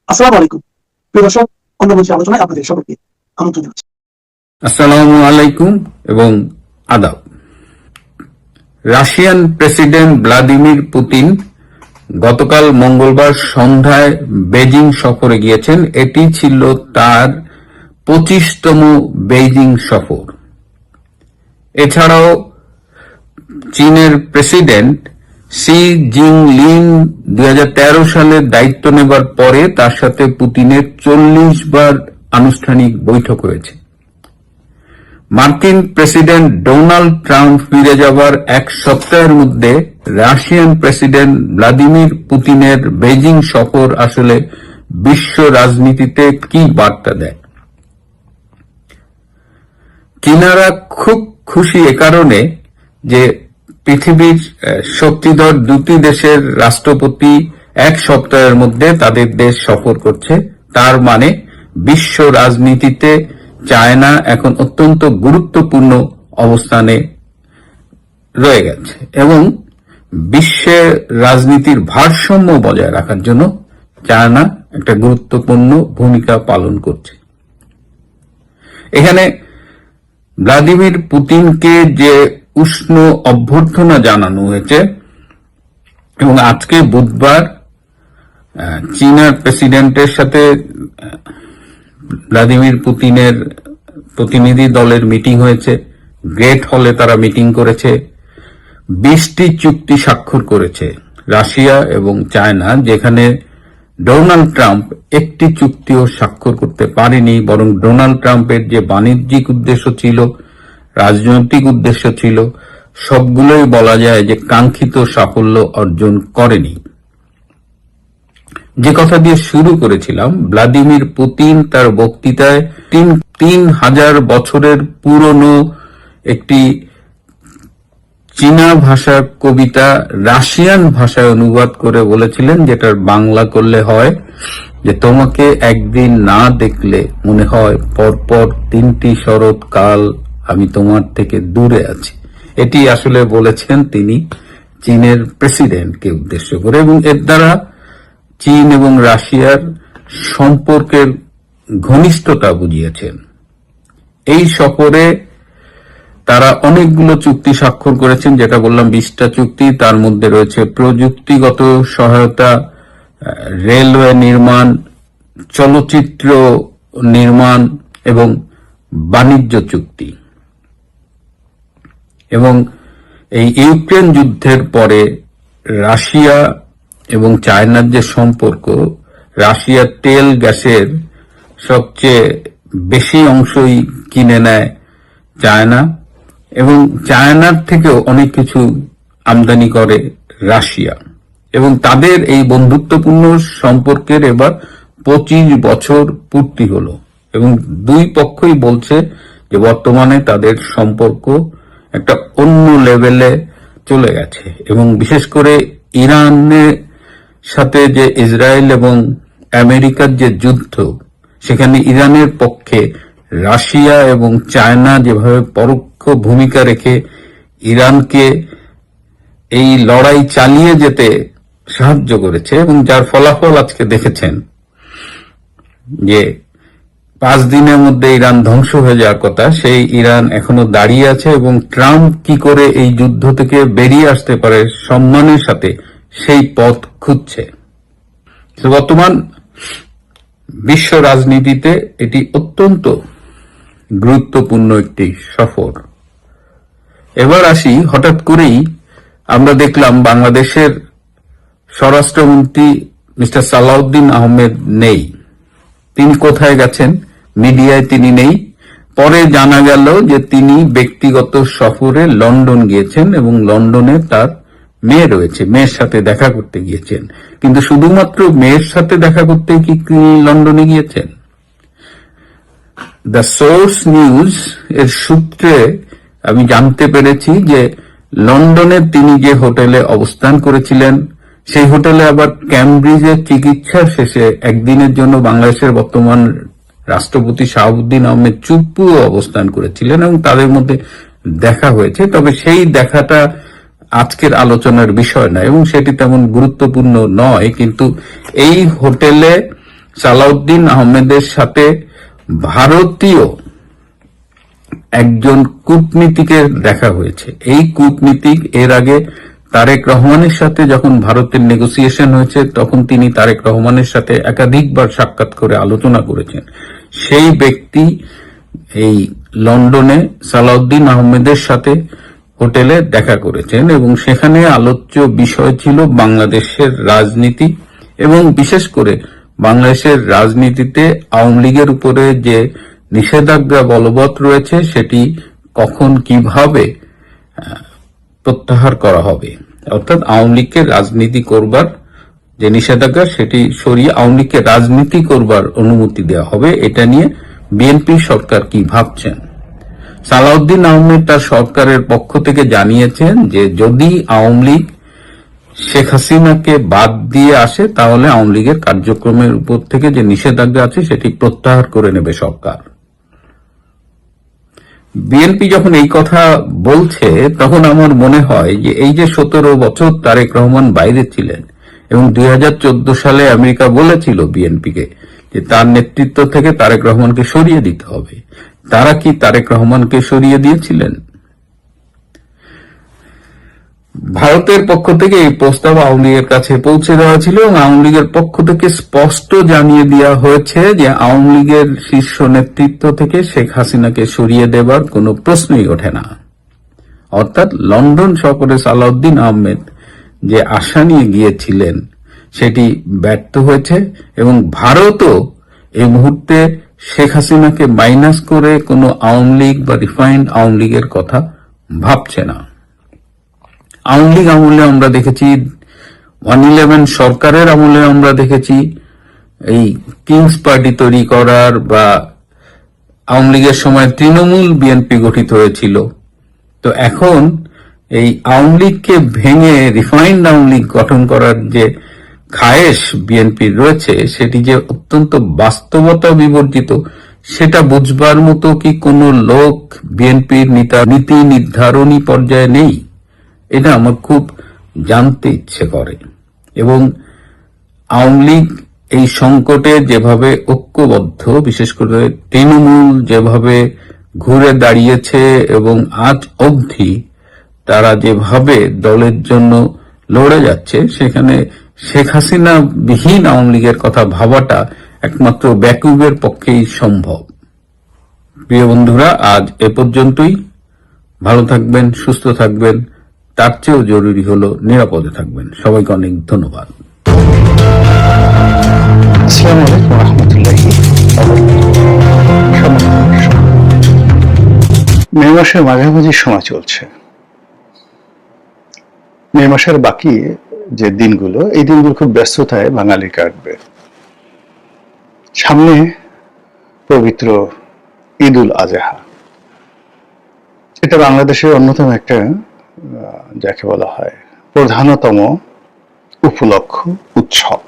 আসসালামু আলাইকুম প্রিয় দর্শক, অন্য মঞ্চে আলোচনায় আপনাদের সকলকে আমন্ত্রণ জানাচ্ছি। আসসালামু আলাইকুম এবং আদাব। রাশিয়ান প্রেসিডেন্ট ভ্লাদিমির পুতিন গতকাল মঙ্গলবার সন্ধ্যায় বেজিং সফরে গিয়েছেন। এটি ছিল তার 25তম বেজিং সফর। এছাড়াও চীনের প্রেসিডেন্ট শি জিনপিং 2013 সালে দায়িত্ব নেবার পরে তার সাথে পুতিনের 40 বার আনুষ্ঠানিক বৈঠক হয়েছে। মার্কিন প্রেসিডেন্ট ডোনাল্ড ট্রাম্প ফিরে যাবার এক সপ্তাহের মধ্যে রাশিয়ান প্রেসিডেন্ট ভ্লাদিমির পুতিনের বেজিং সফর আসলে বিশ্ব রাজনীতিতে কি বার্তা দেয়? চীনারা খুব খুশি এ কারণে যে পৃথিবীর শক্তিধর দুটি দেশের রাষ্ট্রপতি এক সপ্তাহের মধ্যে তাদের দেশ সফর করছে। তার মানে বিশ্ব রাজনীতিতে চায়না এখন অত্যন্ত গুরুত্বপূর্ণ অবস্থানে রয়ে গেছে এবং বিশ্বের রাজনীতির ভারসাম্য বজায় রাখার জন্য চায়না একটা গুরুত্বপূর্ণ ভূমিকা পালন করছে। এখানে ভ্লাদিমির পুতিনকে যে উষ্ণ অভ্যর্থনা জানানো হয়েছে এবং আজকে বুধবার চীনের প্রেসিডেন্টের সাথে ভ্লাদিমির পুতিনের প্রতিনিধি দলের মিটিং হয়েছে। গ্রেট হলে তারা মিটিং করেছে। 20টি চুক্তি স্বাক্ষর করেছে রাশিয়া এবং চায়না, যেখানে ডোনাল্ড ট্রাম্প একটি চুক্তিও স্বাক্ষর করতে পারেনি, বরং ডোনাল্ড ট্রাম্পের যে বাণিজ্যিক উদ্দেশ্য ছিল, রাজনৈতিক উদ্দেশ্য ছিল, সবগুলোই বলা যায় যে কাঙ্ক্ষিত সাফল্য অর্জন করেনি। যে কথা দিয়ে শুরু করেছিলাম, ভ্লাদিমির পুতিন তার বক্তৃতায় 3000 বছরের পুরনো একটি চীনা ভাষার কবিতা রাশিয়ান ভাষায় অনুবাদ করে বলেছিলেন, যেটার বাংলা করলে হয় যে তোমাকে একদিন না দেখলে মনে হয় পরপর 3টি শরৎকাল আমি তোমার থেকে দূরে আছি। এটি আসলে বলেছেন তিনি চীনের প্রেসিডেন্টকে উদ্দেশ্য করে এবং এর দ্বারা চীন এবং রাশিয়ার সম্পর্কের ঘনিষ্ঠতা বুঝিয়েছেন। এই সফরে তারা অনেকগুলো চুক্তি স্বাক্ষর করেছেন, যেটা বললাম 20টা চুক্তি। তার মধ্যে রয়েছে প্রযুক্তিগত সহায়তা, রেলওয়ে নির্মাণ, চলচ্চিত্র নির্মাণ এবং বাণিজ্য চুক্তি। এবং এই ইউক্রেন যুদ্ধের পরে রাশিয়া এবং চায়নার যে সম্পর্ক, রাশিয়ার তেল গ্যাসের সবচেয়ে বেশি অংশই কিনে নেয় চায়না এবং চায়নার থেকেও অনেক কিছু আমদানি করে রাশিয়া, এবং তাদের এই বন্ধুত্বপূর্ণ সম্পর্কের এবার 25 বছর পূর্তি হলো এবং দুই পক্ষই বলছে যে বর্তমানে তাদের সম্পর্ক একটা অন্য লেভেলে চলে গেছে। এবং বিশেষ করে ইরানের সাথে যে ইসরায়েল এবং আমেরিকার যে যুদ্ধ, সেখানে ইরানের পক্ষে রাশিয়া এবং চায়না যেভাবে পরোক্ষ ভূমিকা রেখে ইরানকে এই লড়াই চালিয়ে যেতে সাহায্য করেছে এবং যার ফলাফল আজকে দেখেছেন যে 5 দিনের মধ্যে ইরান ধ্বংস হয়ে যাওয়ার কথা, সেই ইরান এখনো দাঁড়িয়ে আছে এবং ট্রাম্প কি করে এই যুদ্ধ থেকে বেরিয়ে আসতে পারে সম্মানের সাথে সেই পথ খুঁজছে। বর্তমান বিশ্ব রাজনীতিতে এটি অত্যন্ত গুরুত্বপূর্ণ একটি সফর। এবার আসি, হঠাৎ করেই আমরা দেখলাম বাংলাদেশের স্বরাষ্ট্রমন্ত্রী মিস্টার সালাউদ্দিন আহমেদ নেই। তিনি কোথায় গেছেন? মিডিয়ায় তিনি নেই। পরে জানা গেল যে তিনি ব্যক্তিগত সফরে লন্ডন গিয়েছেন এবং লন্ডনে তার মেয়ে রয়েছে, মেয়ের সাথে দেখা করতে গিয়েছেন। কিন্তু শুধুমাত্র মেয়ের সাথে দেখা করতে কি তিনি লন্ডনে গিয়েছেন? দ্য সোর্স নিউজ এর সূত্রে আমি জানতে পেরেছি যে লন্ডনে তিনি যে হোটেলে অবস্থান করেছিলেন, সেই হোটেলে আবার ক্যামব্রিজের চিকিৎসা শেষে একদিনের জন্য বাংলাদেশের বর্তমান রাষ্ট্রপতি শাহাবুদ্দিন আহমেদ চুপ্পুও অবস্থান করেছিলেন এবং তাদের মধ্যে দেখা হয়েছে। তবে সেই দেখাটা আজকের আলোচনার বিষয় নয় এবং সেটি তেমন গুরুত্বপূর্ণ নয়, কিন্তু এই হোটেলে সালাউদ্দিন আহমেদের সাথে ভারতীয় একজন কূটনীতিকের দেখা হয়েছে। এই কূটনীতিক এর আগে তারেক রহমানের সাথে যখন ভারতের নেগোসিয়েশন হয়েছে তখন তিনি তারেক রহমানের সাথে একাধিকবার সাক্ষাৎ করে আলোচনা করেছেন। সেই ব্যক্তি এই লন্ডনে সালাউদ্দিন আহমেদের সাথে হোটেলে দেখা করেছেন এবং সেখানে আলোচ্য বিষয় ছিল বাংলাদেশের রাজনীতি এবং বিশেষ করে বাংলাদেশের রাজনীতিতে আওয়ামী লীগের উপরে যে নিষেধাজ্ঞা বলবৎ রয়েছে সেটি কখন কিভাবে প্রত্যাহার করা হবে, অর্থাৎ আওয়ামী লীগকে রাজনীতি করবার যে নিষেধাজ্ঞা সেটি সরিয়ে আওয়ামী লীগকে রাজনীতি করবার অনুমতি দেওয়া হবে, এটা নিয়ে বিএনপি সরকার কি ভাবছেন। সালাউদ্দিন আহমেদ তার সরকারের পক্ষ থেকে জানিয়েছেন যে যদি আওয়ামী লীগ শেখ হাসিনাকে বাদ দিয়ে আসে তাহলে আওয়ামী লীগের কার্যক্রমের উপর থেকে যে নিষেধাজ্ঞা আছে সেটি প্রত্যাহার করে নেবে সরকার। বিএনপি যখন এই কথা বলছে তখন আমার মনে হয় যে এই যে 17 বছর তারেক রহমান বাইরে ছিলেন এবং 2014 সালে আমেরিকা বলেছিল বিএনপিকে যে তার নেতৃত্ব থেকে তারেক রহমানকে সরিয়ে দিতে হবে, তারা কি তারেক রহমানকে সরিয়ে দিয়েছিলেন? ভারতের পক্ষ থেকে এই প্রস্তাব আওয়ামী লীগের কাছে পৌঁছে দেওয়া ছিল এবং আওয়ামী লীগের পক্ষ থেকে স্পষ্ট জানিয়ে দেওয়া হয়েছে যে আওয়ামী লীগের শীর্ষ নেতৃত্ব থেকে শেখ হাসিনাকে সরিয়ে দেবার কোনো প্রশ্নই ওঠে না। অর্থাৎ লন্ডন সফরে সালাউদ্দিন আহমেদ যে আশা নিয়ে গিয়েছিলেন সেটি ব্যর্থ হয়েছে এবং ভারতও এই মুহূর্তে শেখ হাসিনাকে মাইনাস করে কোনো আওয়ামী লীগ বা রিফাইন্ড আওয়ামী লীগের কথা ভাবছে না। আওয়ামী লীগ আমলে আমরা দেখেছি, 111 সরকারের আমলে আমরা দেখেছি এই কিংস পার্টি তৈরি করার, বা আওয়ামী লীগের সময় তৃণমূল বিএনপি গঠিত হয়েছিল। তো এখন এই আওয়ামী লীগকে ভেঙে রিফাইন্ড আওয়ামী লীগ গঠন করার যে খায়েশ বিএনপির রয়েছে সেটি যে অত্যন্ত বাস্তবতা বিবর্জিত সেটা বুঝবার মতো কি কোনো লোক বিএনপির নীতি নির্ধারণী পর্যায়ে নেই? এটা আমার খুব জানতে ইচ্ছে করে। এবং আওয়ামী লীগ এই সংকটে যেভাবে ঐক্যবদ্ধ, বিশেষ করে তৃণমূল যেভাবে ঘুরে দাঁড়িয়েছে এবং আজ অবধি তারা যেভাবে দলের জন্য লড়ে যাচ্ছে, সেখানে শেখ হাসিনা বিহীন আওয়ামী লীগের কথা ভাবাটা একমাত্র ব্যাকুবের পক্ষেই সম্ভব। প্রিয় বন্ধুরা, আজ এ পর্যন্তই। ভালো থাকবেন, সুস্থ থাকবেন, তার চেয়েও জরুরি হলো নিরাপদে থাকবেন। সবাইকে অনেক ধন্যবাদ। আসসালামু আলাইকুম ওয়া রাহমাতুল্লাহি ওয়া বারাকাতুহু। মে মাসের মাঝামাঝি সময় চলছে। মে মাসের বাকি যে দিনগুলো, এই দিনগুলো খুব ব্যস্ততায় বাঙালি কাটবে। সামনে পবিত্র ঈদ উল আজহা। এটা বাংলাদেশের অন্যতম একটা যাকে বলা হয় প্রধানতম উপলক্ষ, উৎসব।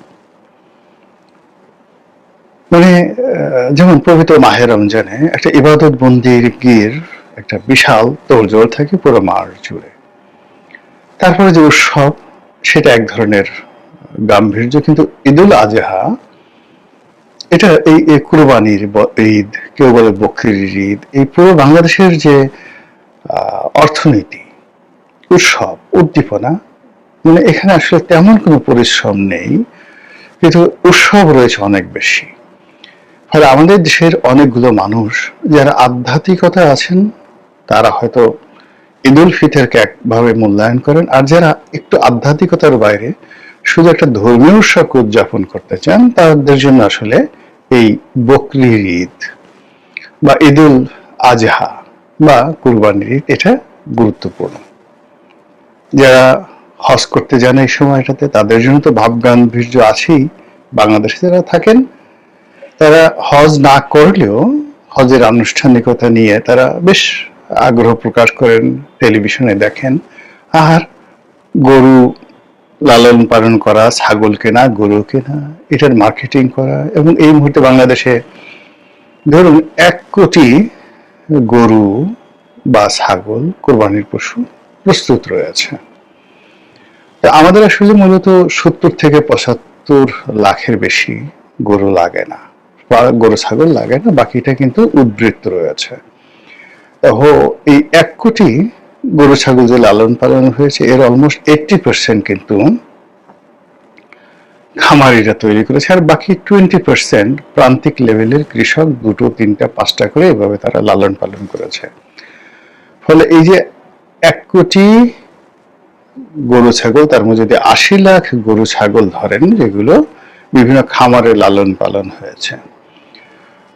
মানে যেমন পবিত্র মাহে রমজানে একটা ইবাদত বন্দিগির একটা বিশাল তোড়জোড় থাকে পুরো মাস জুড়ে। তারপরে যে উৎসব সেটা এক ধরনের গাম্ভীর্য, কিন্তু ঈদ উল আজহা এটা এই কুরবানির ঈদ, কেউ বলে বকরির ঈদ, এই পুরো বাংলাদেশের যে অর্থনীতি, উৎসব, উদ্দীপনা, মানে এখানে আসলে তেমন কোনো পরিশ্রম নেই, কিন্তু উৎসব রয়েছে অনেক বেশি। ফলে আমাদের দেশের অনেকগুলো মানুষ যারা আধ্যাত্মিকতা আছেন তারা হয়তো ঈদ উল ফিতরকে একভাবে মূল্যায়ন করেন, আর যারা একটু আধ্যাত্মিকতার বাইরে শুধু একটা ধর্মীয় উৎসবকে উদযাপন করতে চান তাদের জন্য আসলে এই বকরির ঈদ বা ঈদ উল আজহা বা কুরবানির ঈদ এটা গুরুত্বপূর্ণ। যারা হজ করতে যান এই সময়টাতে তাদের জন্য তো ভাবগাম্ভীর্য আছেই। বাংলাদেশে যারা থাকেন তারা হজ না করলেও হজের আনুষ্ঠানিকতা নিয়ে তারা বেশ আগ্রহ প্রকাশ করেন, টেলিভিশনে দেখেন। আর গরু লালন পালন করা, ছাগল কেনা, গরু কেনা, এটার মার্কেটিং করা, এবং এই মুহূর্তে বাংলাদেশে ধরুন 1 কোটি গরু বা ছাগল কোরবানির পশু প্রস্তুত রয়েছে। আমাদের আসলে মূলত 70 থেকে 75 লাখের বেশি গরু লাগে না বা গরু ছাগল লাগে না, বাকিটা কিন্তু উদ্বৃত্ত রয়েছে। এই 1 কোটি গরু ছাগল যে লালন পালন হয়েছে এর অলমোস্ট 80% কিন্তু খামারিরা তৈরি করেছে, আর বাকি 20% প্রান্তিক লেভেলের কৃষক 2টো 3টা 5টা করে এভাবে তারা লালন পালন করেছে। ফলে এই যে 1 কোটি গরু ছাগল, তার মধ্যে যদি 80 লাখ গরু ছাগল ধরেন যেগুলো বিভিন্ন খামারে লালন পালন হয়েছে,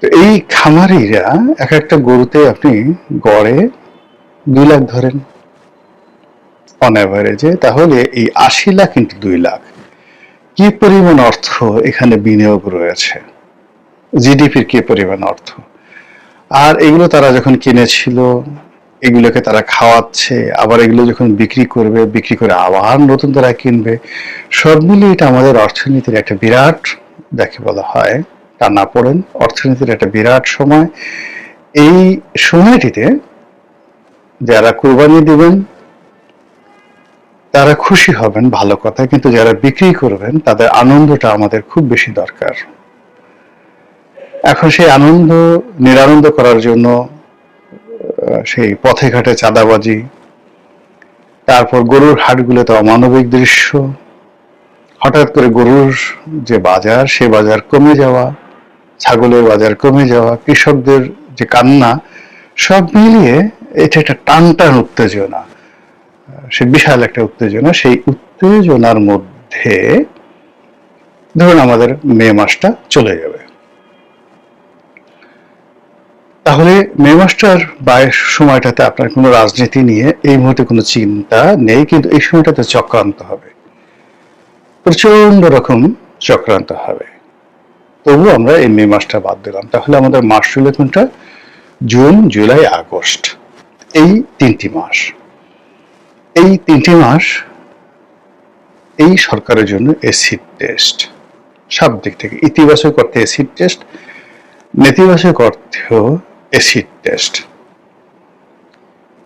তো এই খামারিরা এক একটা গরুতে আপনি গড়ে 2 লাখ ধরেন অন অ্যাভারেজে, তাহলে এই 80 লাখ ইন্টু 2 লাখ কি পরিমাণ অর্থ এখানে বিনিয়োগ রয়েছে, জিডিপির কি পরিমাণ অর্থ। আর এগুলো তারা যখন কিনেছিল, এগুলোকে তারা খাওয়াচ্ছে, আবার এগুলো যখন বিক্রি করবে, বিক্রি করে আবার নতুন তারা কিনবে, সব মিলিয়ে এটা আমাদের অর্থনীতির একটা বিরাট, যাকে বলা হয় টানাপোড়েন, অর্থনীতির একটা বিরাট সময়। এই সময়টিতে যারা কুরবানি দিবেন তারা খুশি হবেন, ভালো কথা, কিন্তু যারা বিক্রি করবেন তাদের আনন্দটা আমাদের খুব বেশি দরকার। এখন সেই আনন্দ নিরানন্দ করার জন্য সেই পথে ঘাটে চাঁদাবাজি, তারপর গরুর হাটগুলোতে অমানবিক দৃশ্য, হঠাৎ করে গরুর যে বাজার সে বাজার কমে যাওয়া, ছাগলের বাজার কমে যাওয়া, কৃষকদের যে কান্না, সব মিলিয়ে এটা একটা টান টান উত্তেজনা, সে বিশাল একটা উত্তেজনা। সেই উত্তেজনার মধ্যে ধরুন আমাদের মে মাসটা চলে যাবে, তাহলে মে মাসটার সময়টাতে আপনার কোনো রাজনীতি নিয়ে এই মুহূর্তে কোনো চিন্তা নেই, কিন্তু এই সময়টাতে চক্রান্ত হবে, প্রচন্ড রকম চক্রান্ত হবে। তবু আমরা এই মে মাসটা বাদ দিলাম, তাহলে আমাদের মাসগুলো কোনটা? জুন, জুলাই, আগস্ট, এই 3টি মাস। এই 3টি মাস এই সরকারের জন্য এসিড টেস্ট, সব দিক থেকে ইতিবাচক অর্থে এসিড টেস্ট, নেতিবাচক অর্থেও এসিড টেস্ট।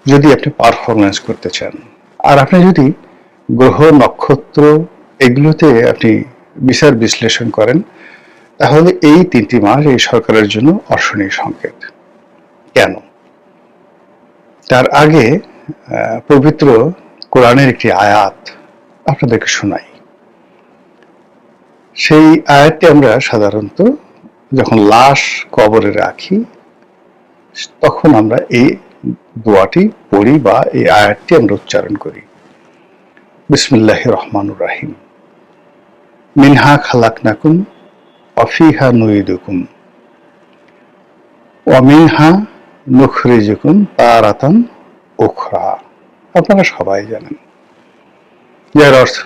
যদি আপনি পারফরমেন্স করতে চান, আর আপনি যদি গ্রহ নক্ষত্র এগুলোতে আপনি বিচার বিশ্লেষণ করেন, তাহলে এই 3টি মাস এই সরকারের জন্য অশনি সংকেত। কেন? তার আগে পবিত্র কোরআনের একটি আয়াত আপনাদেরকে শোনাই। সেই আয়াতটি আমরা সাধারণত যখন লাশ কবরে রাখি তখন আমরা এই দোয়াটি পড়ি বা এই আয়াতটি আমরা উচ্চারণ করি। বিসমিল্লাহির রহমানির রহিম। মিনহা খালাকনাকুম ওয়া ফিহা নুইদুকুম ওয়া মিনহা নুখরিজুকুম তারাতান উখরা। আপনারা সবাই জানেন, যার অর্থ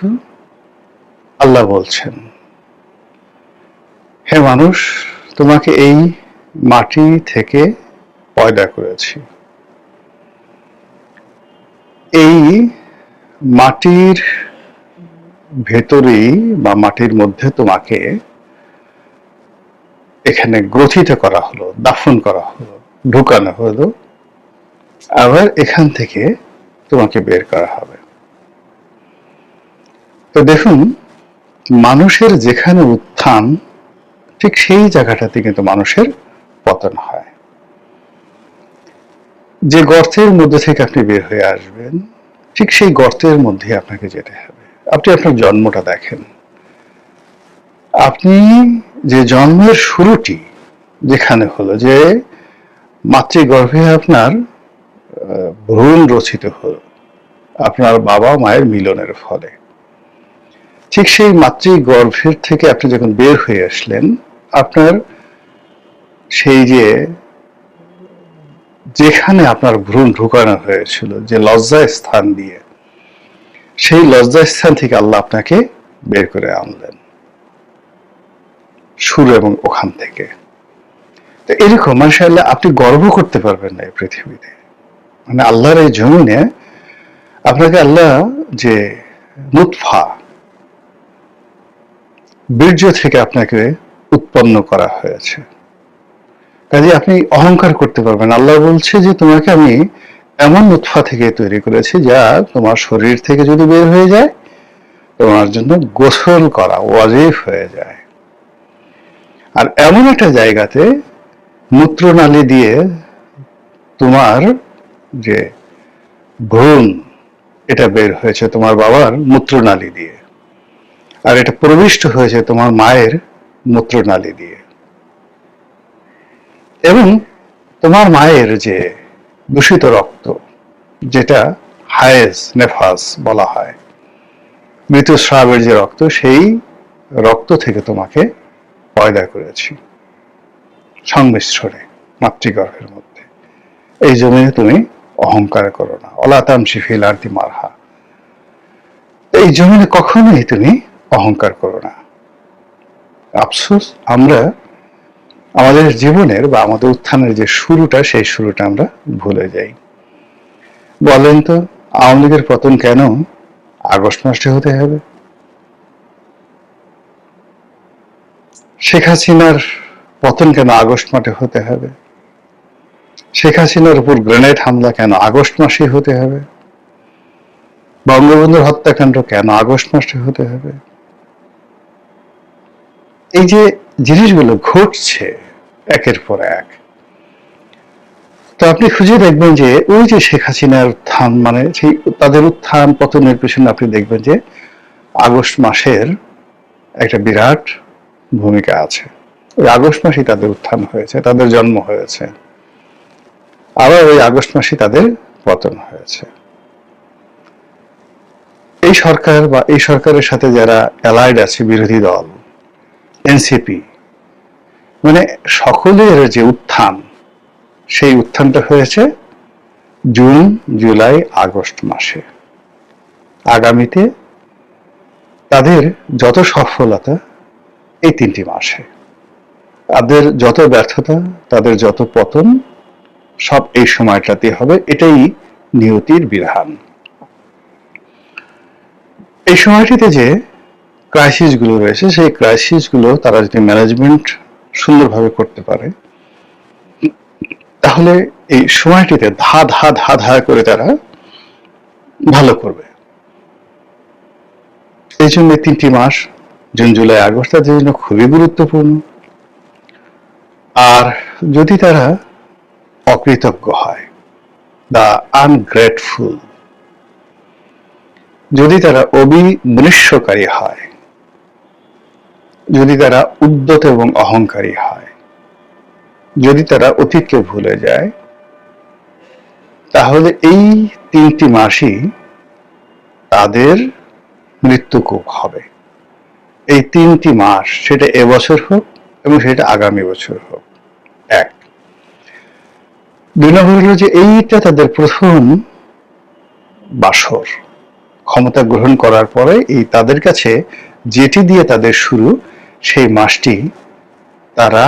আল্লাহ বলছেন, হে মানুষ, তোমাকে এই মাটি থেকে পয়দা করেছি, এই মাটির ভেতরেই বা মাটির মধ্যে তোমাকে এখানে গ্রথিত করা হলো, দাফন করা হলো, ঢুকানো হলো, আবার এখান থেকে তোমাকে বের করা হবে। তো দেখুন, মানুষের যেখানে উত্থান ঠিক সেই জায়গাটাতে কিন্তু মানুষের পতন হয়। যে গর্তের মধ্যে থেকে আপনি বের হয়ে আসবেন ঠিক সেই গর্তের মধ্যে আপনাকে যেতে হবে। আপনি আপনার জন্মটা দেখেন, আপনি যে জন্মের শুরুটি যেখানে হলো, যে মাতৃগর্ভে আপনার ভ্রূণ রচিত হলো আপনার বাবা মায়ের মিলনের ফলে, ঠিক সেই মাতৃগর্ভের থেকে আপনি যখন বের হয়ে আসলেন, আপনার সেই যেখানে আপনার ভ্রূণ ঢুকানো হয়েছিল যে লজ্জা স্থান দিয়ে, সেই লজ্জা স্থান থেকে আল্লাহ আপনাকে বের করে আনলেন শুরু, এবং ওখান থেকে। তো এরকম মাশাআল্লাহ আপনি গর্ব করতে পারবেন না এই পৃথিবীতে, মানে আল্লাহর এই জমিনে আপনাকে আল্লাহ যে নুতফা বীর্য থেকে আপনাকে উৎপন্ন করা হয়েছে, কাজে আপনি অহংকার করতে পারবেন। আল্লাহ বলছে যে তোমাকে আমি এমন নুতফা থেকে তৈরি করেছি যা তোমার শরীর থেকে যদি বের হয়ে যায় তোমার জন্য গোসল করা ওয়াজিব হয়ে যায়। আর এমন একটা জায়গাতে মূত্রনালী দিয়ে তোমার যে ভ্রূণ, এটা বের হয়েছে তোমার বাবার মূত্রনালী দিয়ে, আর এটা প্রবিষ্ট হয়েছে তোমার মায়ের মূত্রনালী দিয়ে। এবং তোমার মায়ের যে দূষিত রক্ত, যেটা হায়েজ নেফাস বলা হয়, মৃতস্রাবের যে রক্ত, সেই রক্ত থেকে তোমাকে পয়দা করেছি সংমিশ্রণে মাতৃগর্ভের মধ্যে। এই জন্য তুমি অহংকার করো না, অলাতামসি ফিল আরদি মারহা। এই জমিনে কখনোই তুমি অহংকার করো না। আফসোস, আমরা আমাদের জীবনের বা আমাদের উত্থানের যে শুরুটা, সেই শুরুটা আমরা ভুলে যাই। বলেন তো, আওয়ামী লীগের পতন কেন আগস্ট মাসে হতে হবে? শেখ হাসিনার পতন কেন আগস্ট মাসে হতে হবে? শেখ হাসিনার উপর গ্রেনেড হামলা কেন আগস্ট মাসে হতে হবে? বঙ্গবন্ধুর হত্যাকাণ্ড কেন আগস্ট মাসে হতে হবে? এই যে জিনিসগুলো ঘটছে একের পর এক, তো আপনি খুঁজে দেখবেন যে ওই যে শেখ হাসিনার উত্থান, মানে সেই তাদের উত্থান পতনের পেছনে আপনি দেখবেন যে আগস্ট মাসের একটা বিরাট ভূমিকা আছে। ওই আগস্ট মাসেই তাদের উত্থান হয়েছে, তাদের জন্ম হয়েছে, আবার ওই আগস্ট মাসেই তাদের পতন হয়েছে। এই সরকার বা এই সরকারের সাথে যারা অ্যালাইড আছে, বিরোধী দল, এনসিপি, মানে সকলের যে উত্থান, সেই উত্থানটা হয়েছে জুন, জুলাই, আগস্ট মাসে। আগামীতে তাদের যত সফলতা এই 3টি মাসে, তাদের যত ব্যর্থতা, তাদের যত পতন, সব এই সময়টাতে হবে। এটাই নিয়তির বিধান। এই সময়টিতে যে ক্রাইসিস গুলো রয়েছে, সেই ক্রাইসিস গুলো তারা যদি ম্যানেজমেন্ট সুন্দরভাবে করতে পারে, তাহলে এই সময়টিতে ধা ধা ধা ধা করে তারা ভালো করবে। এই জন্য 3টি মাস, জুন, জুলাই, আগস্ট, তাদের জন্য খুবই গুরুত্বপূর্ণ। আর যদি তারা অকৃতজ্ঞ হয়, বা আনগ্রেটফুল, যদি তারা অবিমৃষ্যকারী হয়, যদি তারা উদ্যত এবং অহংকারী হয়, যদি তারা অতীতকে ভুলে যায়, তাহলে এই 3টি মাসই তাদের মৃত্যুকূপ হবে। এই 3টি মাস, সেটা এবছর হোক এবং সেটা আগামী বছর হোক। এক। 2 নম্বর হলো যে এইটা তাদের প্রথম বাসর, ক্ষমতা গ্রহণ করার পরে এই তাদের কাছে যেটি দিয়ে তাদের শুরু, সেই মাসটি তারা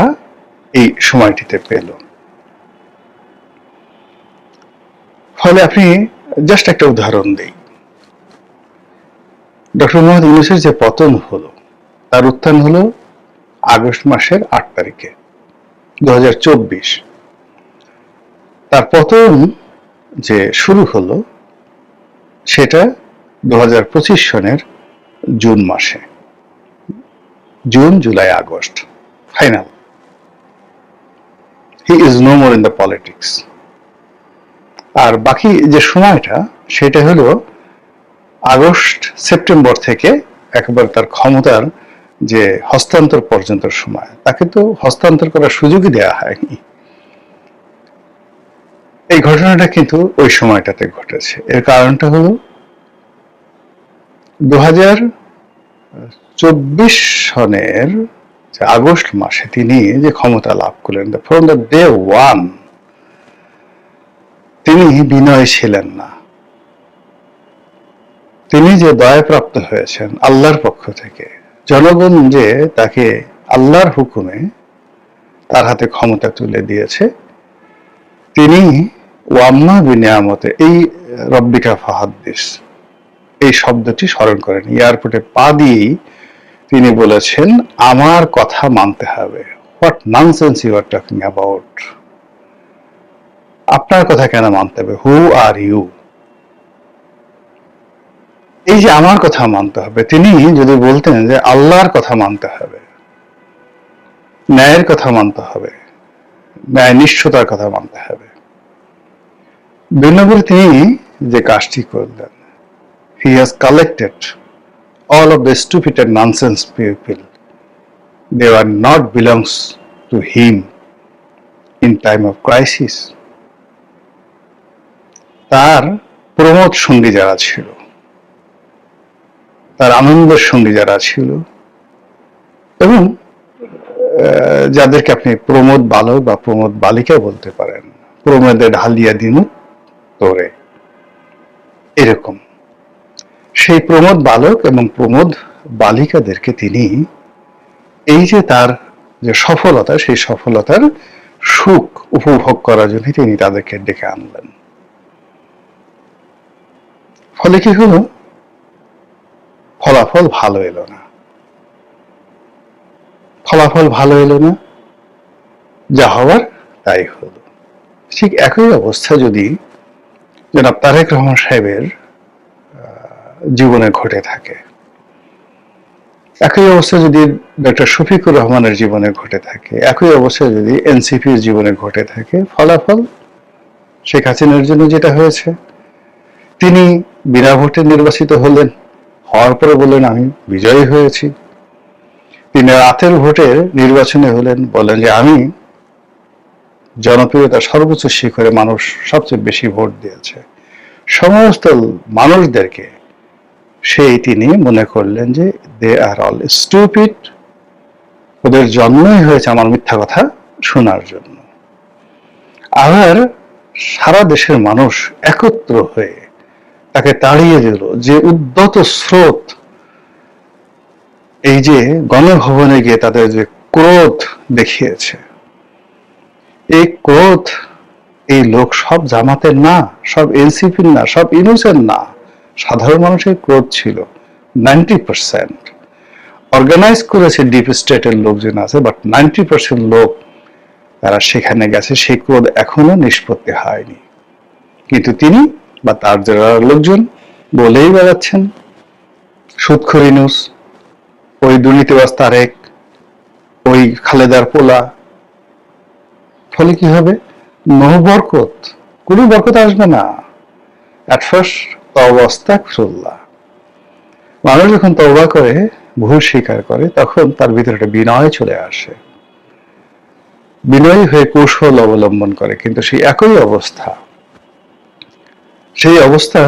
এই সময়টিতে পেল। ফলে আপনি জাস্ট একটা উদাহরণ দিই, ডক্টর মোহাম্মদ ইউনূসের যে পতন হলো, তার উত্থান হলো আগস্ট মাসের 8 তারিখে 2024। তার পতন যে শুরু হলো, সেটা 2025 সনের জুন মাসে। June, July, August, final. He is no more in the politics. আর বাকি যে সময়টা, সেটা হলো আগস্ট, সেপ্টেম্বর থেকে একেবারে তার ক্ষমতার যে হস্তান্তর পর্যন্ত সময়, তাকে তো হস্তান্তর করার সুযোগই দেওয়া হয়নি। এই ঘটনাটা কিন্তু ওই সময়টাতে ঘটেছে। এর কারণটা হলো 2024 সনের যে আগস্ট মাসে তিনি যে ক্ষমতা লাভ করলেন, ফ্রম দ্য ডে ওয়ান তিনি বিনয় ছিলেন না। তিনি যে দয়াপ্রাপ্ত হয়েছেন আল্লাহর পক্ষ থেকে, জনগণ যে তাকে আল্লাহর হুকুমে তার হাতে ক্ষমতা তুলে দিয়েছে, তিনি ওয়াম্মা বিনিয়ামতে, এই রব্বিকা ফাহাদ্দিস, এই শব্দটি স্মরণ করেন। এয়ারপোর্টে পা দিয়েই তিনি বলেছেন, আমার কথা মানতে হবে। What nonsense you are talking about? আপনার কথা কেন মানতে হবে? Who are you? এই যে আমার কথা মানতে হবে, তিনি যদি বলতেন যে আল্লাহর কথা মানতে হবে, ন্যায়ের কথা মানতে হবে, ন্যায় নিষ্ঠতার কথা মানতে হবে। 2 নম্বরে তিনি যে কাজটি করলেন, he has collected all of the stupid and nonsense people. They were not belongs to him in time of crisis. তার প্রমোদ সঙ্গী যারা ছিল, তার আনন্দের সঙ্গী যারা ছিল, এবং যাদেরকে আপনি প্রমোদ বালক বা প্রমোদ বালিকা বলতে পারেন, প্রমোদে ঢালিয়া দিনু তোরে, এরকম সেই প্রমোদ বালক এবং প্রমোদ বালিকাদেরকে তিনি এই যে তার যে সফলতা, সেই সফলতার সুখ উপভোগ করার জন্য তিনি তাদেরকে ডেকে আনলেন। ফলে কি হলো? ফলাফল ভালো এলো না, ফলাফল ভালো এলো না, যা হওয়ার তাই হলো। ঠিক একই অবস্থা যদি জনাব তারেক রহমান সাহেবের জীবনে ঘটে থাকে, একই অবস্থা যদি ডক্টর শফিকুর রহমানের জীবনে ঘটে থাকে, একই অবস্থা যদি এনসিপির জীবনে ঘটে থাকে, ফলাফল শেখ হাসিনার জন্য যেটা হয়েছে, তিনি বিনা ভোটে নির্বাচিত হলেন, হওয়ার পরে বললেন আমি বিজয়ী হয়েছি। তিনি রাতের ভোটের নির্বাচনে হলেন, বলেন যে আমি জনপ্রিয়তার সর্বোচ্চ শিখরে, মানুষ সবচেয়ে বেশি ভোট দিয়েছে। সমস্ত মানুষদেরকে সেই তিনি মনে করলেন যে দে আর অল স্টুপিড, ওদের জন্মই হয়েছে আমার মিথ্যা কথা শোনার জন্য। আবার সারা দেশের মানুষ একত্র হয়ে তাকে তাড়িয়ে দিল। যে উদ্যত স্রোত, এই যে গণভবনে গিয়ে তাদের যে ক্রোধ দেখিয়েছে, এই ক্রোধ এই লোক সব জামাতের না, সব এনসিপির না, সব ইউনুসের না, সাধারণ মানুষের ক্রোধ ছিল। 90% অর্গানাইজ করেছে ডিপ স্টেটের লোকজন আছে, বাট 90% লোক তারা সেখানে গেছে, সেই ক্রোধ এখনো নিষ্পত্তি হয়নি। কিন্তু তিনি বা তার যারা লোকজন বলেই বেড়াচ্ছেন সুদখোর ইউনূস, ওই দুর্নীতিবাজ তারেক, ওই খালেদার পোলা। ফলে কি হবে? নো বরকত, কোনো বরকত আসবে না। এট ফার্স্ট তওবা আস্তাগফিরুল্লাহ, মানুষ যখন তওবা করে, ভুল স্বীকার করে, তখন তার ভিতরে একটা বিনয় চলে আসে, বিনয়ী হয়ে কৌশল অবলম্বন করে। কিন্তু সেই একই অবস্থা, সেই অবস্থা,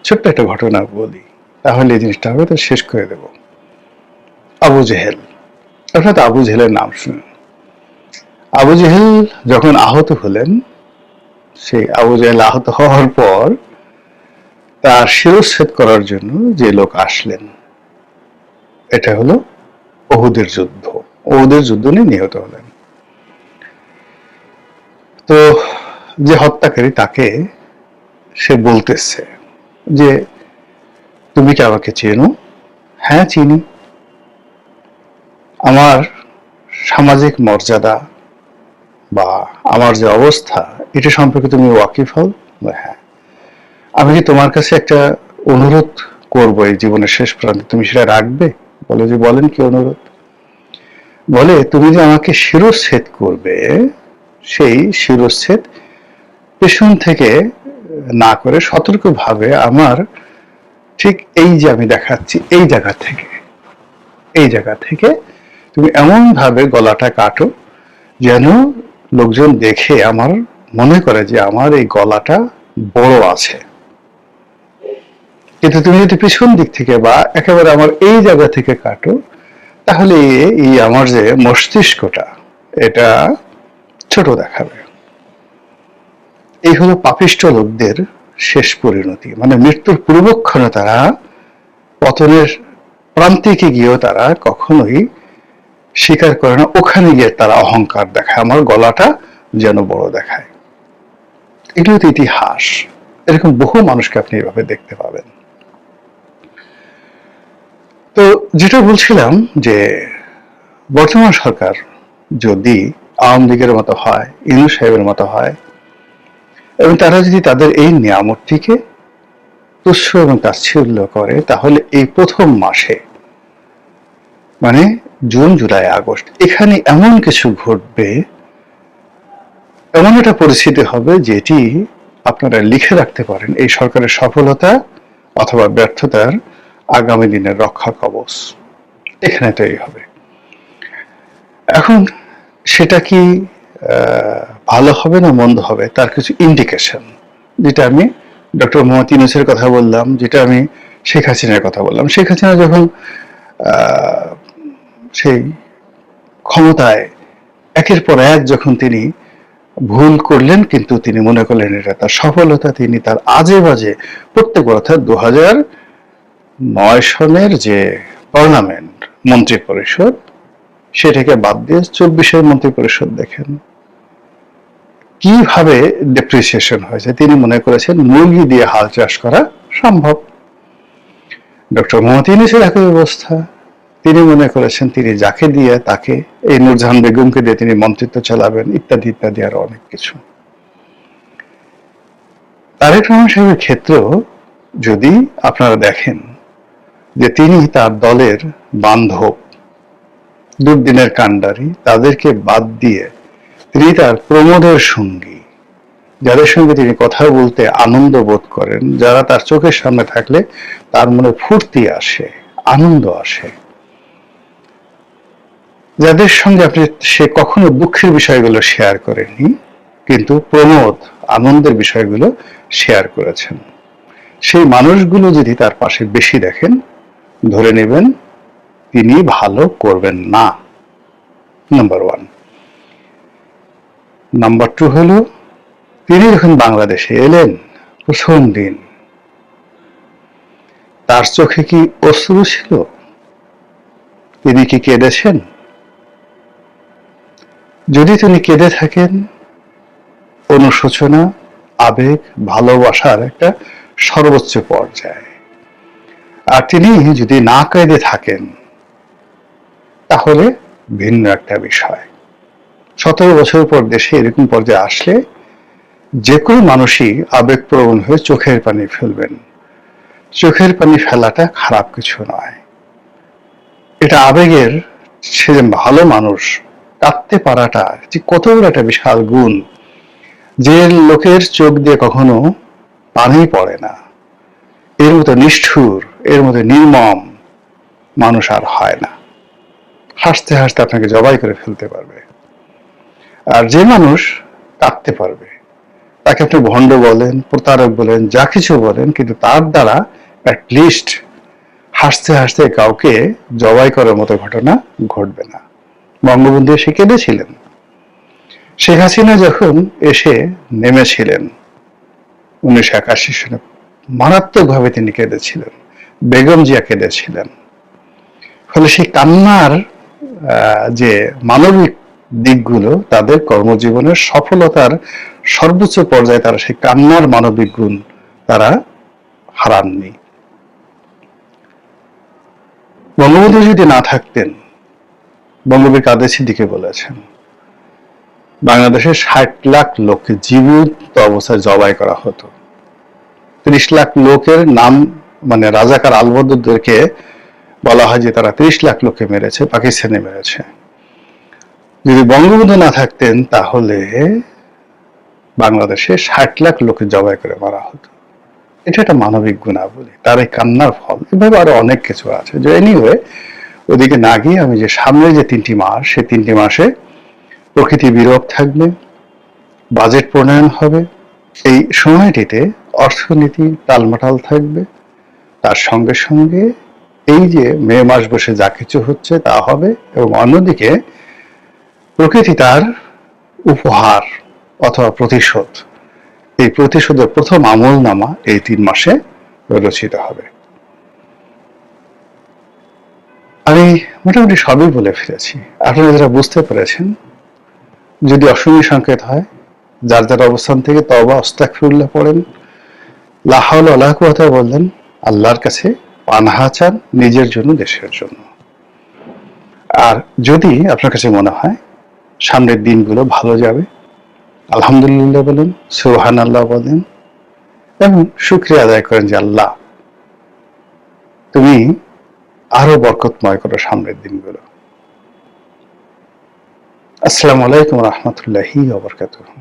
ছোট্ট একটা ঘটনা বলি, তাহলে এই জিনিসটা হবে, তো শেষ করে দেব। আবু জেহেল, অর্থাৎ আবু জেহেলের নাম শুনুন। আবু জেহেল যখন আহত হলেন, সেই আবু জেহেল আহত হওয়ার পর তার শিরচ্ছেদ করার জন্য যে লোক আসলেন, এটা হলো ওহুদের যুদ্ধ। ওহুদের যুদ্ধ নিয়ে নিহত হলেন। তো যে হত্যাকারী, তাকে সে বলতেছে যে তুমি কি আমাকে চেনো? হ্যাঁ চিনি। আমার সামাজিক মর্যাদা বা আমার যে অবস্থা, এটা সম্পর্কে তুমি ওয়াকিফ হও? হ্যাঁ। আমি কি তোমার কাছে একটা অনুরোধ করবো এই জীবনের শেষ প্রান্তে, তুমি সেটা রাখবে? বলে যে বলেন কি অনুরোধ? বলে তুমি যে আমাকে শিরচ্ছেদ করবে, সেই শিরচ্ছেদ পেছন থেকে না করে সতর্কভাবে আমার ঠিক এই যে আমি দেখাচ্ছি এই জায়গা থেকে তুমি এমন ভাবে গলাটা কাটো যেন লোকজন দেখে আমার মনে করে যে আমার এই গলাটা বড় আছে। কিন্তু তুমি যদি পিছন দিক থেকে বা একেবারে আমার এই জায়গা থেকে কাটো, তাহলে এই আমার যে মস্তিষ্কটা, এটা ছোট দেখাবে। এই হলো পাপিষ্ঠ লোকদের শেষ পরিণতি। মানে মৃত্যুর পূর্বক্ষণে তারা পতনের প্রান্তিকে গিয়েও তারা কখনোই স্বীকার করে না, ওখানে গিয়ে তারা অহংকার দেখায়, আমার গলাটা যেন বড় দেখায়। এগুলো তো ইতিহাস। এরকম বহু মানুষকে আপনি এভাবে দেখতে পাবেন। তো যেটা বলছিলাম যে বর্তমান সরকার যদি আওয়ামী লীগের মতো হয়, ইউনূস সাহেবের মতো হয়, এবং তারা যদি তাদের এই নিয়ামতটিকে তুচ্ছ এবং তাচ্ছিল্য করে, তাহলে এই প্রথম মাসে, মানে জুন, জুলাই, আগস্ট, এখানে এমন কিছু ঘটবে, এমন একটা পরিস্থিতি হবে যেটি আপনারা লিখে রাখতে পারেন এই সরকারের সফলতা অথবা ব্যর্থতার আগামী দিনের রক্ষা কবচ এখানে তৈরি হবে। এখন সেটা কি ভালো হবে না মন্দ হবে তার কিছু ইন্ডিকেশন, যেটা আমি ডক্টর মোহাম্মদ ইউনূসের কথা বললাম, যেটা আমি শেখ হাসিনার কথা বললাম। শেখ হাসিনা যখন সেই ক্ষমতায় একের পর এক যখন তিনি ভুল করলেন, কিন্তু তিনি মনে করলেন এটা তার সফলতা, তিনি তার আজে বাজে প্রত্যেক অর্থাৎ 2009 সনের যে পার্লামেন্ট মন্ত্রী পরিষদ সেটাকে বাদ দিয়ে 24-এর মন্ত্রী পরিষদ দেখেন কিভাবে ডেপ্রিসিয়েশন হয়েছে। তিনি মনে করেছেন মুরগি দিয়ে হাল চাষ করা সম্ভব। ডক্টর মোহাম্মদ ইউনূসের একই অবস্থা, তিনি মনে করেছেন তিনি যাকে দিয়ে তাকে, এই নূরজাহান বেগমকে দিয়ে তিনি মন্ত্রিত্ব চালাবেন, ইত্যাদি ইত্যাদি আরো অনেক কিছু। তারেক রহমান সাহেবের ক্ষেত্রেও যদি আপনারা দেখেন যে তিনি তার দলের বান্ধব, দুর্দিনের কাণ্ডারি, তাদেরকে বাদ দিয়ে তিনি তার প্রমোদের সঙ্গী, যাদের সঙ্গে তিনি কথা বলতে আনন্দ বোধ করেন, যারা তার চোখের সামনে থাকলে তার মনে ফুর্তি আসে, আনন্দ আসে, যাদের সঙ্গে সে কখনো দুঃখের বিষয়গুলো শেয়ার করেনি কিন্তু প্রমোদ আনন্দের বিষয়গুলো শেয়ার করেছেন, সেই মানুষগুলো যদি তার পাশে বেশি দেখেন ধরে নেবেন তিনি ভালো করবেন না, নাম্বার 1। নাম্বার 2 হলো তিনি যখন বাংলাদেশে এলেন প্রথম দিন তার চোখে কি অশ্রু ছিল? তিনি কি কেঁদেছেন? যদি তিনি কেঁদে থাকেন, অনুশোচনা, আবেগ, ভালোবাসার একটা সর্বোচ্চ পর্যায়ে, আর তিনি যদি না কেঁদে থাকেন তাহলে ভিন্ন একটা বিষয়। 17 বছর পর দেশে এরকম পর্যায়ে আসলে যে কোনো মানুষই আবেগপ্রবণ হয়ে চোখের পানি ফেলবেন। চোখের পানি ফেলাটা খারাপ কিছু নয়, এটা আবেগের, সে যে ভালো মানুষ, কাঁদতে পারাটা যে কত বড় একটা বিশাল গুণ। যে লোকের চোখ দিয়ে কখনো পানি পড়ে না, এর মতো নিষ্ঠুর, এর মতো নির্মম মানুষ আর হয় না। হাসতে হাসতে আপনাকে জবাই করে ফেলতে পারবে। আর যে মানুষ কাঁদতে পারবে তাকে আপনি ভণ্ড বলেন, প্রতারক বলেন, যা কিছু বলেন, কিন্তু তার দ্বারা অ্যাটলিস্ট হাসতে হাসতে কাউকে জবাই করার মতো ঘটনা ঘটবে না। বঙ্গবন্ধু এসে কেঁদেছিলেন, শেখ হাসিনা যখন এসে নেমেছিলেন 1981 সনে মারাত্মকভাবে তিনি কেঁদেছিলেন, বেগম জিয়া কেঁদেছিলেন। ফলে সেই কান্নার যে মানবিক দিকগুলো, তাদের কর্মজীবনের সফলতার সর্বোচ্চ পর্যায়ে তারা সেই কান্নার মানবিক গুণ তারা হারাননি। বঙ্গবন্ধু যদি না থাকতেন, বঙ্গবীর কাদের সিদ্দিকী বলেছেন বাংলাদেশে 60 লাখ লোককে জীবিত অবস্থায় জবাই করা হতো। 30 লাখ লোকের নাম, মানে রাজাকার আলবদরদেরকে বলা হয় যে তারা 30 লাখ লোককে মেরেছে, পাকিস্তানে মেরেছে। যদি বঙ্গবন্ধু না থাকতেন তাহলে বাংলাদেশে 60 লাখ লোকে জবাই করে মারা হতো। এটা একটা মানবিক গুণাবলী, তার এই কান্নার ফল। এভাবে আরো অনেক কিছু আছে। যে এনিওয়ে, ওদিকে না গিয়ে আমি যে সামনে যে 3টি মাস, সেই 3টি মাসে প্রকৃতি বিরূপ থাকবে, বাজেট প্রণয়ন হবে, এই সময়টিতে অর্থনীতি টালমাটাল থাকবে, তার সঙ্গে সঙ্গে এই যে মে মাস বসে যা কিছু হচ্ছে তা হবে, এবং অন্যদিকে প্রকৃতি তার উপহার অথবা প্রতিশোধ, এই প্রতিশোধের প্রথম আমলনামা এই 3 মাসে রচিত হবে। আমি মোটামুটি সবই বলে ফেলেছি, আপনারা যারা বুঝতে পেরেছেন, যদি অশনি সংকেত হয়, যার যার অবস্থান থেকে তওবা আস্তাগফিরুল্লাহ পড়েন, লা হাওলা ওয়ালা কুওয়াতা বললেন, আল্লাহর কাছে পানাহা চান, নিজের জন্য, দেশের জন্য। আর যদি আপনার কাছে মনে হয় সামনের দিনগুলো ভালো যাবে, আলহামদুলিল্লাহ বলেন, সুবহানাল্লাহ বলেন, এবং শুকরিয়া আদায় করেন যে আল্লাহ তুমি আরো বরকতময় করো সামনের দিনগুলো। আসসালামু আলাইকুম রহমতুল্লাহি ওয়া বারাকাতুহু।